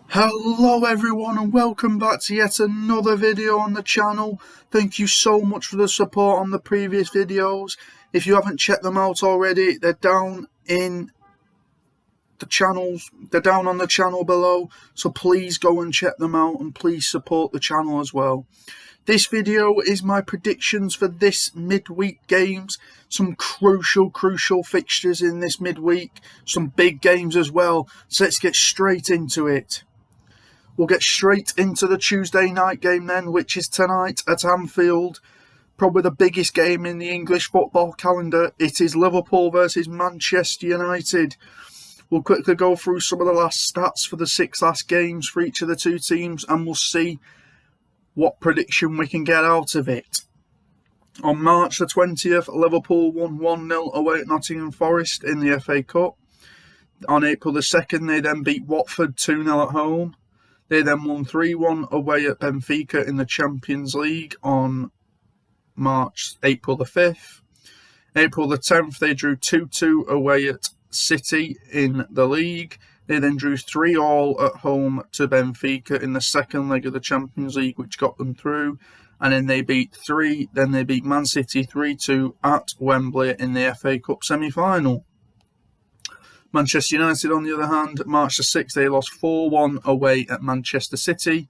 Hello everyone and welcome back to yet another video on the channel. Thank you so much for the support on the previous videos. If you haven't checked them out already, they're down on the channel below, so please go and check them out and please support the channel as well. This video is my predictions for this midweek games. Some crucial fixtures in this midweek, some big games as well, so let's get straight into it. We'll get straight into the Tuesday night game then, which is tonight at Anfield. Probably the biggest game in the English football calendar. It is Liverpool versus Manchester United. We'll quickly go through some of the last stats for the 6 last games for each of the two teams, and we'll see what prediction we can get out of it. On March the 20th, Liverpool won 1-0 away at Nottingham Forest in the FA Cup. On April the 2nd, they then beat Watford 2-0 at home. They then won 3-1 away at Benfica in the Champions League on April the 5th. April the 10th, they drew 2-2 away at City in the league. They then drew 3-3 at home to Benfica in the second leg of the Champions League, which got them through. And then they beat Man City 3-2 at Wembley in the FA Cup semi-final. Manchester United, on the other hand, March the 6th, they lost 4-1 away at Manchester City.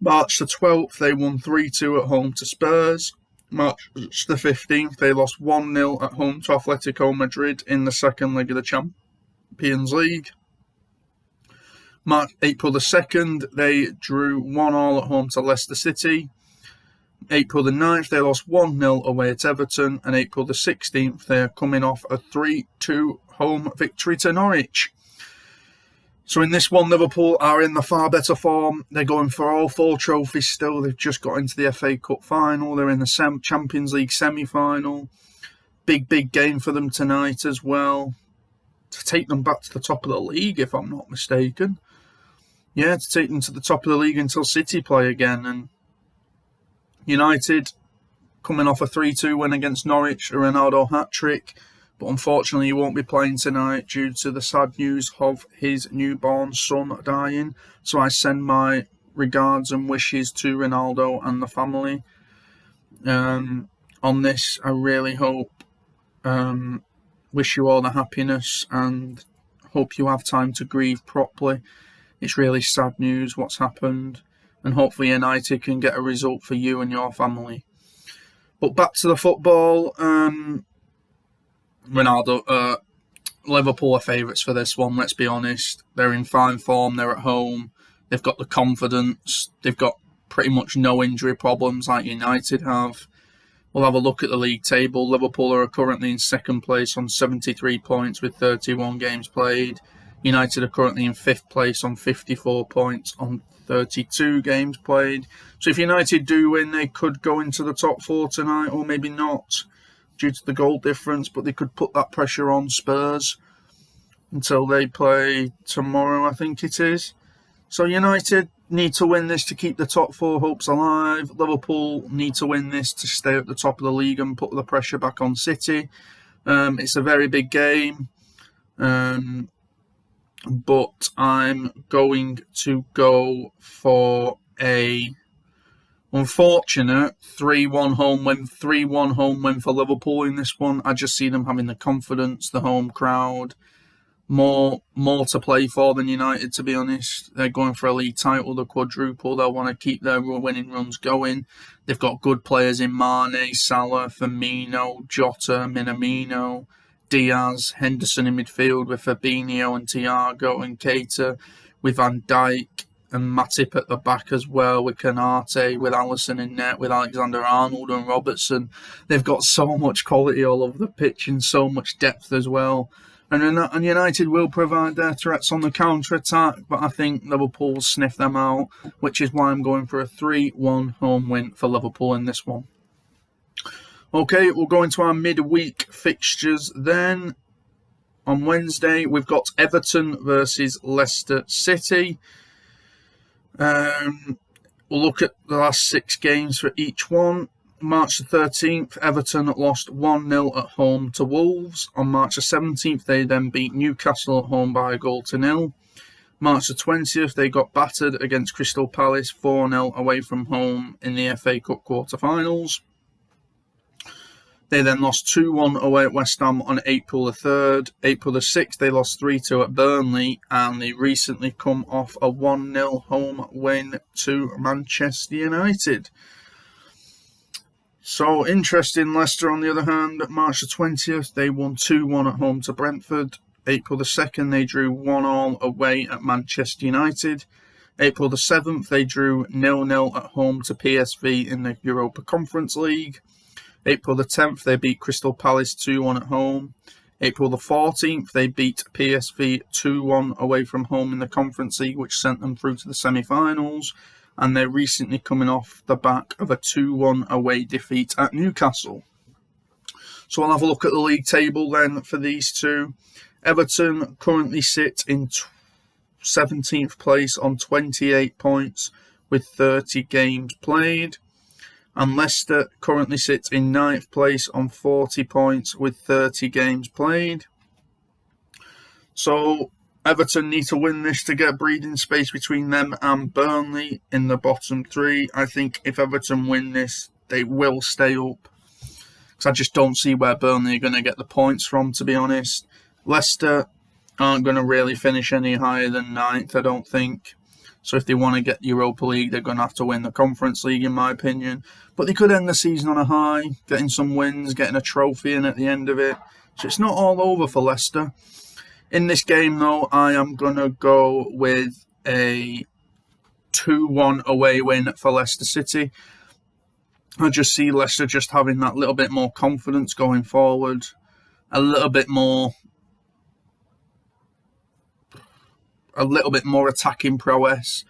March the 12th, they won 3-2 at home to Spurs. March the 15th, they lost 1-0 at home to Atletico Madrid in the second leg of the Champions League. April the 2nd, they drew 1-1 at home to Leicester City. April the 9th, they lost 1-0 away at Everton. And April the 16th, they're coming off a 3-2 home victory to Norwich. So in this one, Liverpool are in the far better form. They're going for all 4 trophies still. They've just got into the FA Cup final. They're in the Champions League semi-final. Big game for them tonight as well, to take them back to the top of the league, if I'm not mistaken. Yeah, to take them to the top of the league until City play again. And United, coming off a 3-2 win against Norwich, a Ronaldo hat-trick. But unfortunately, he won't be playing tonight due to the sad news of his newborn son dying. So I send my regards and wishes to Ronaldo and the family. On this, I really hope, wish you all the happiness and hope you have time to grieve properly. It's really sad news what's happened, and hopefully United can get a result for you and your family. But back to the football. Liverpool are favourites for this one, let's be honest. They're in fine form, they're at home, they've got the confidence, they've got pretty much no injury problems like United have. We'll have a look at the league table. Liverpool are currently in second place on 73 points with 31 games played. United are currently in 5th place on 54 points on 32 games played. So if United do win, they could go into the top 4 tonight, or maybe not, due to the goal difference, but they could put that pressure on Spurs until they play tomorrow, I think it is. So United need to win this to keep the top 4 hopes alive. Liverpool need to win this to stay at the top of the league and put the pressure back on City. It's a very big game, but I'm going to go for a unfortunate 3-1 home win for Liverpool in this one. I just see them having the confidence, the home crowd, more to play for than United, to be honest. They're going for a league title, the quadruple. They'll want to keep their winning runs going. They've got good players in Mane, Salah, Firmino, Jota, Minamino, Diaz, Henderson in midfield with Fabinho and Thiago and Keita, with Van Dijk and Matip at the back as well, with Canate, with Alisson in net, with Alexander-Arnold and Robertson. They've got so much quality all over the pitch and so much depth as well. And United will provide their threats on the counter-attack, but I think Liverpool will sniff them out, which is why I'm going for a 3-1 home win for Liverpool in this one. Okay, we'll go into our midweek fixtures then. On Wednesday, we've got Everton versus Leicester City. We'll look at the last 6 games for each one. March the 13th, Everton lost 1-0 at home to Wolves. On March the 17th, they then beat Newcastle at home by a goal to 0. March the 20th, they got battered against Crystal Palace 4-0 away from home in the FA Cup quarter-finals. They then lost 2-1 away at West Ham on April the 3rd. April the 6th, they lost 3-2 at Burnley, and they recently come off a 1-0 home win to Manchester United. So, interesting. Leicester, on the other hand, March the 20th, they won 2-1 at home to Brentford. April the 2nd, they drew 1-1 away at Manchester United. April the 7th, they drew 0-0 at home to PSV in the Europa Conference League. April the 10th, they beat Crystal Palace 2-1 at home. April the 14th, they beat PSV 2-1 away from home in the Conference League, which sent them through to the semi-finals. And they're recently coming off the back of a 2-1 away defeat at Newcastle. So I'll have a look at the league table then for these two. Everton currently sit in 17th place on 28 points with 30 games played. And Leicester currently sits in 9th place on 40 points with 30 games played. So Everton need to win this to get breathing space between them and Burnley in the bottom three. I think if Everton win this, they will stay up. Because I just don't see where Burnley are going to get the points from, to be honest. Leicester aren't going to really finish any higher than 9th, I don't think. So if they want to get the Europa League, they're going to have to win the Conference League, in my opinion. But they could end the season on a high, getting some wins, getting a trophy in at the end of it. So it's not all over for Leicester. In this game, though, I am going to go with a 2-1 away win for Leicester City. I just see Leicester just having that little bit more confidence going forward. A little bit more attacking prowess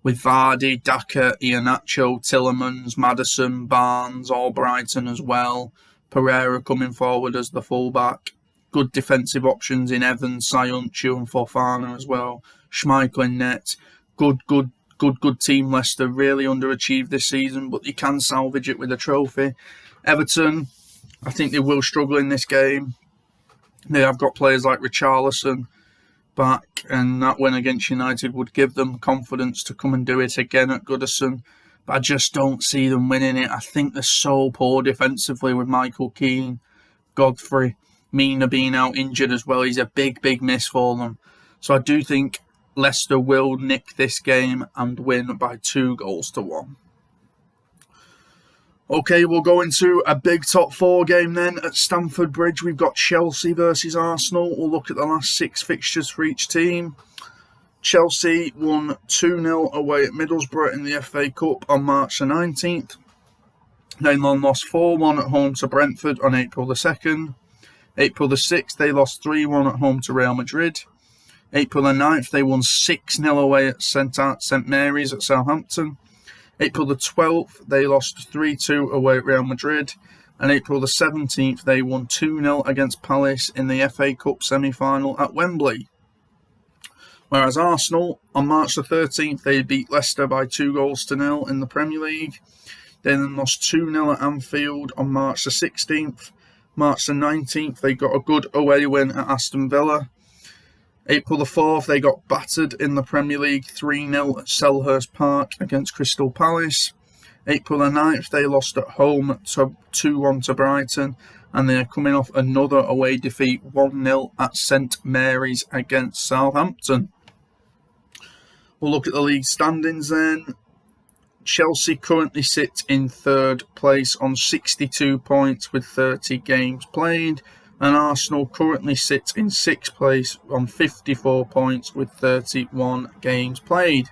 with Vardy, Daka, Iheanacho, Tielemans, Maddison, Barnes, Brighton as well. Pereira coming forward as the fullback. Good defensive options in Evans, Sayuncu and Fofana as well. Schmeichel in net. Good team, Leicester. Really underachieved this season, but they can salvage it with a trophy. Everton, I think they will struggle in this game. They have got players like Richarlison back, and that win against United would give them confidence to come and do it again at Goodison. But I just don't see them winning it. I think they're so poor defensively with Michael Keane, Godfrey, Mina being out injured as well. He's a big miss for them. So I do think Leicester will nick this game and win by 2-1. Okay, we'll go into a big top four game then at Stamford Bridge. We've got Chelsea versus Arsenal. We'll look at the last 6 fixtures for each team. Chelsea won 2-0 away at Middlesbrough in the FA Cup on March the 19th. They then lost 4-1 at home to Brentford on April the 2nd. April the 6th, they lost 3-1 at home to Real Madrid. April the 9th, they won 6-0 away at St Mary's at Southampton. April the 12th, they lost 3-2 away at Real Madrid. And April the 17th, they won 2-0 against Palace in the FA Cup semi-final at Wembley. Whereas Arsenal, on March the 13th, they beat Leicester by 2-0 in the Premier League. They then lost 2-0 at Anfield on March the 16th. March the 19th, they got a good away win at Aston Villa. April the 4th, they got battered in the Premier League 3-0 at Selhurst Park against Crystal Palace. April the 9th, they lost at home 2-1 to Brighton. And they're coming off another away defeat 1-0 at St Mary's against Southampton. We'll look at the league standings then. Chelsea currently sit in 3rd place on 62 points with 30 games played. And Arsenal currently sit in 6th place on 54 points with 31 games played.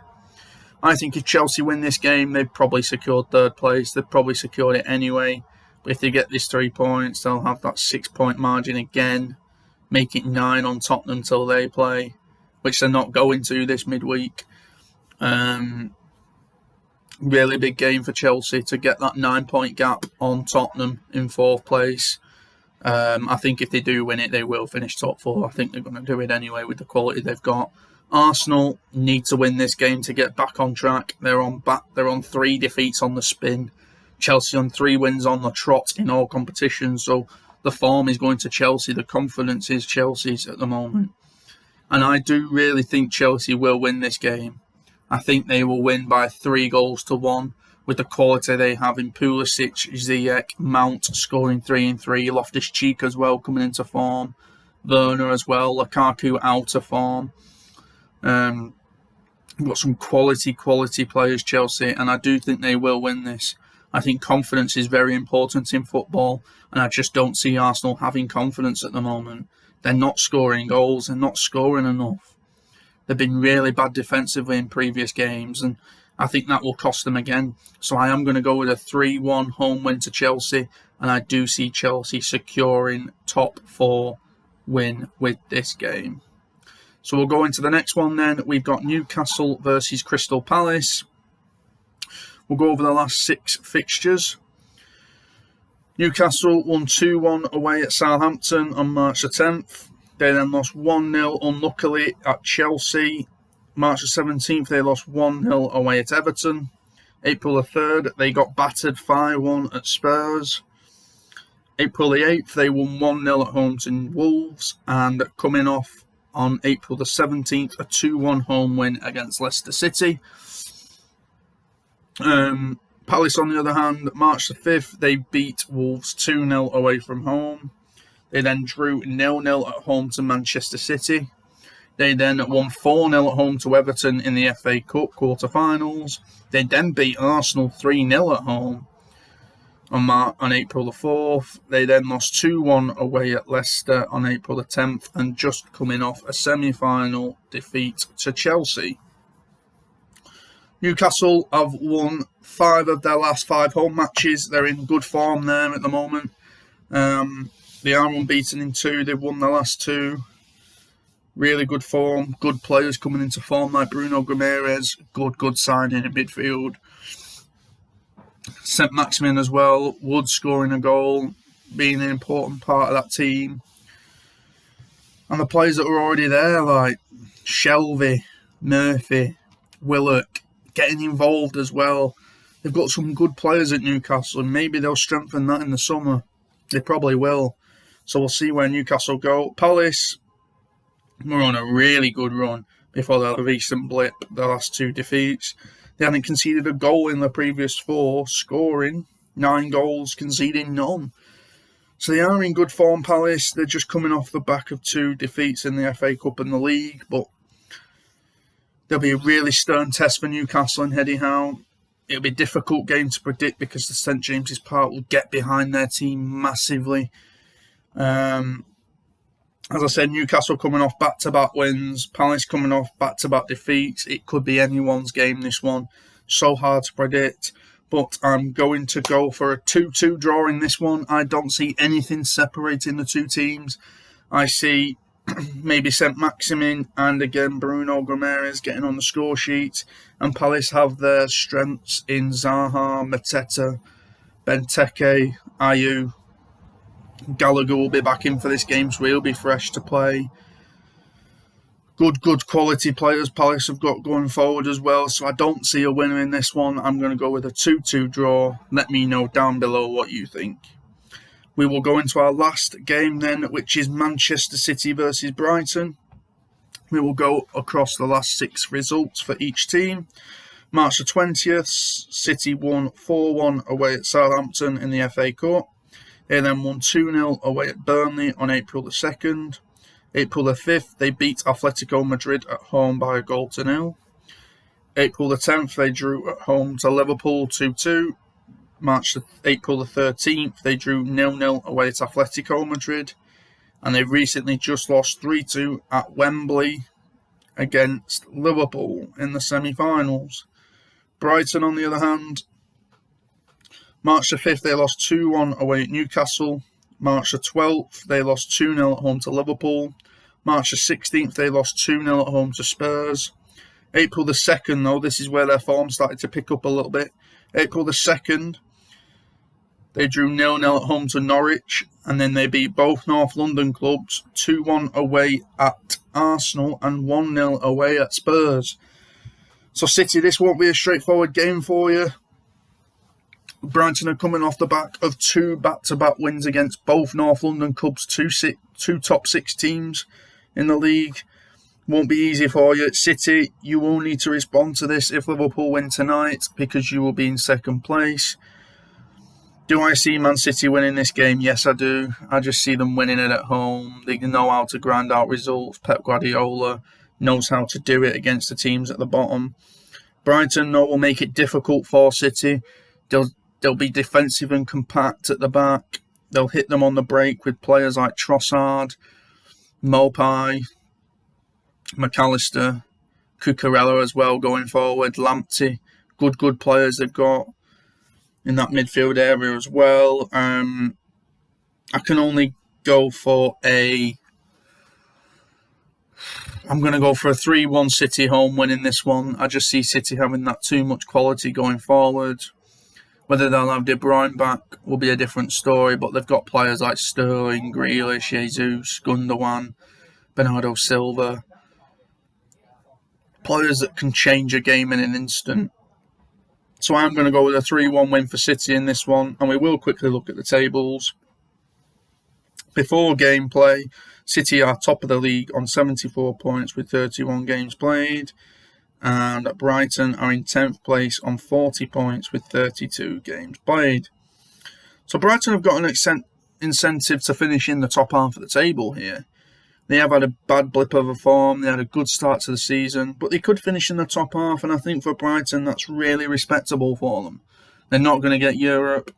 I think if Chelsea win this game, they've probably secured 3rd place. They've probably secured it anyway. But if they get these 3 points, they'll have that 6-point margin again. Make it 9 on Tottenham till they play, which they're not going to this midweek. Really big game for Chelsea to get that 9-point gap on Tottenham in 4th place. I think if they do win it, they will finish top 4. I think they're going to do it anyway with the quality they've got. Arsenal need to win this game to get back on track. They're on 3 defeats on the spin. Chelsea on 3 wins on the trot in all competitions. So the form is going to Chelsea. The confidence is Chelsea's at the moment. And I do really think Chelsea will win this game. I think they will win by 3-1 with the quality they have in Pulisic, Ziyech, Mount scoring 3 and 3, Loftus-Cheek as well coming into form, Werner as well, Lukaku out of form. We've got some quality players, Chelsea, and I do think they will win this. I think confidence is very important in football, and I just don't see Arsenal having confidence at the moment. They're not scoring goals, they're not scoring enough. They've been really bad defensively in previous games, and I think that will cost them again. So I am going to go with a 3-1 home win to Chelsea, and I do see Chelsea securing top 4 win with this game. So we'll go into the next one then. We've got Newcastle versus Crystal Palace. We'll go over the last 6 fixtures. Newcastle won 2-1 away at Southampton on March the 10th. They then lost 1-0 unluckily at Chelsea. March the 17th, they lost 1-0 away at Everton. April the 3rd, they got battered 5-1 at Spurs. April the 8th, they won 1-0 at home to Wolves. And coming off on April the 17th, a 2-1 home win against Leicester City. Palace, on the other hand, March the 5th, they beat Wolves 2-0 away from home. They then drew 0-0 at home to Manchester City. They then won 4-0 at home to Everton in the FA Cup quarter-finals. They then beat Arsenal 3-0 at home on April the 4th. They then lost 2-1 away at Leicester on April the 10th and just coming off a semi-final defeat to Chelsea. Newcastle have won 5 of their last 5 home matches. They're in good form there at the moment. They are unbeaten in 2. They've won the last 2. Really good form. Good players coming into form like Bruno Guimaraes. Good signing in midfield. St. Maximin as well. Wood scoring a goal. Being an important part of that team. And the players that were already there like Shelvey, Murphy, Willock, getting involved as well. They've got some good players at Newcastle, and maybe they'll strengthen that in the summer. They probably will. So we'll see where Newcastle go. Palace were on a really good run before the recent blip, the last 2 defeats. They hadn't conceded a goal in the previous 4, scoring 9 goals, conceding none. So they are in good form, Palace. They're just coming off the back of 2 defeats in the FA Cup and the league, but there'll be a really stern test for Newcastle and Eddie Howe. It'll be a difficult game to predict because the St James's Park will get behind their team massively. As I said, Newcastle coming off back-to-back wins, Palace coming off back-to-back defeats. It could be anyone's game, this one. So hard to predict. But I'm going to go for a 2-2 draw in this one. I don't see anything separating the 2 teams. I see maybe St. Maximin and again Bruno Guimaraes getting on the score sheet. And Palace have their strengths in Zaha, Mateta, Benteke, Ayew. Gallagher will be back in for this game, so he'll be fresh to play. Good quality players Palace have got going forward as well, so I don't see a winner in this one. I'm going to go with a 2-2 draw. Let me know down below what you think. We will go into our last game then, which is Manchester City versus Brighton. We will go across the last 6 results for each team. March the 20th, City won 4-1 away at Southampton in the FA Cup. They then won 2-0 away at Burnley on April the 2nd. April the 5th, they beat Atletico Madrid at home by 1-0. April the 10th, they drew at home to Liverpool 2-2. April the 13th, they drew 0-0 away at Atletico Madrid. And they've recently just lost 3-2 at Wembley against Liverpool in the semi-finals. Brighton, on the other hand, March the 5th, they lost 2-1 away at Newcastle. March the 12th, they lost 2-0 at home to Liverpool. March the 16th, they lost 2-0 at home to Spurs. April the 2nd, though, this is where their form started to pick up a little bit. April the 2nd, they drew 0-0 at home to Norwich. And then they beat both North London clubs 2-1 away at Arsenal and 1-0 away at Spurs. So City, this won't be a straightforward game for you. Brighton are coming off the back of 2 back-to-back wins against both North London clubs, two top 6 teams in the league. Won't be easy for you. City, you will need to respond to this if Liverpool win tonight, because you will be in second place. Do I see Man City winning this game? Yes, I do. I just see them winning it at home. They know how to grind out results. Pep Guardiola knows how to do it against the teams at the bottom. Brighton, will make it difficult for City. They'll be defensive and compact at the back. They'll hit them on the break with players like Trossard, Mopai, McAllister, Cucurella as well going forward, Lamptey. Good players they've got in that midfield area as well. I can only go for I'm going to go for a 3-1 City home win in this one. I just see City having that too much quality going forward. Whether they'll have De Bruyne back will be a different story, but they've got players like Sterling, Grealish, Jesus, Gundogan, Bernardo Silva. Players that can change a game in an instant. So I'm going to go with a 3-1 win for City in this one, and we will quickly look at the tables. Before gameplay, City are top of the league on 74 points with 31 games played, and Brighton are in 10th place on 40 points with 32 games played. So Brighton have got an incentive to finish in the top half of the table here. They have had a bad blip of a form, they had a good start to the season, but they could finish in the top half, and I think for Brighton that's really respectable for them. They're not going to get Europe,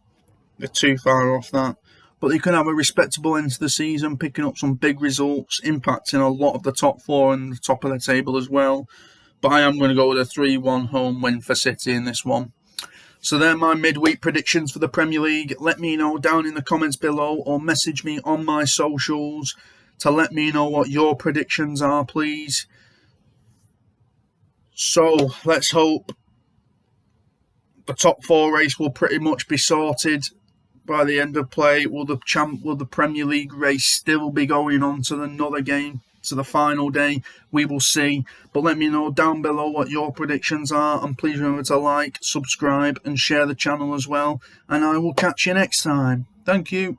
they're too far off that, but they could have a respectable end to the season, picking up some big results, impacting a lot of the top four and the top of the table as well. But I am going to go with a 3-1 home win for City in this one. So they're my midweek predictions for the Premier League. Let me know down in the comments below, or message me on my socials to let me know what your predictions are, please. So let's hope the top four race will pretty much be sorted by the end of play. Will the Premier League race still be going on to another game, to the final day? We will see. But let me know down below what your predictions are, and please remember to like, subscribe and share the channel as well, and I will catch you next time. Thank you.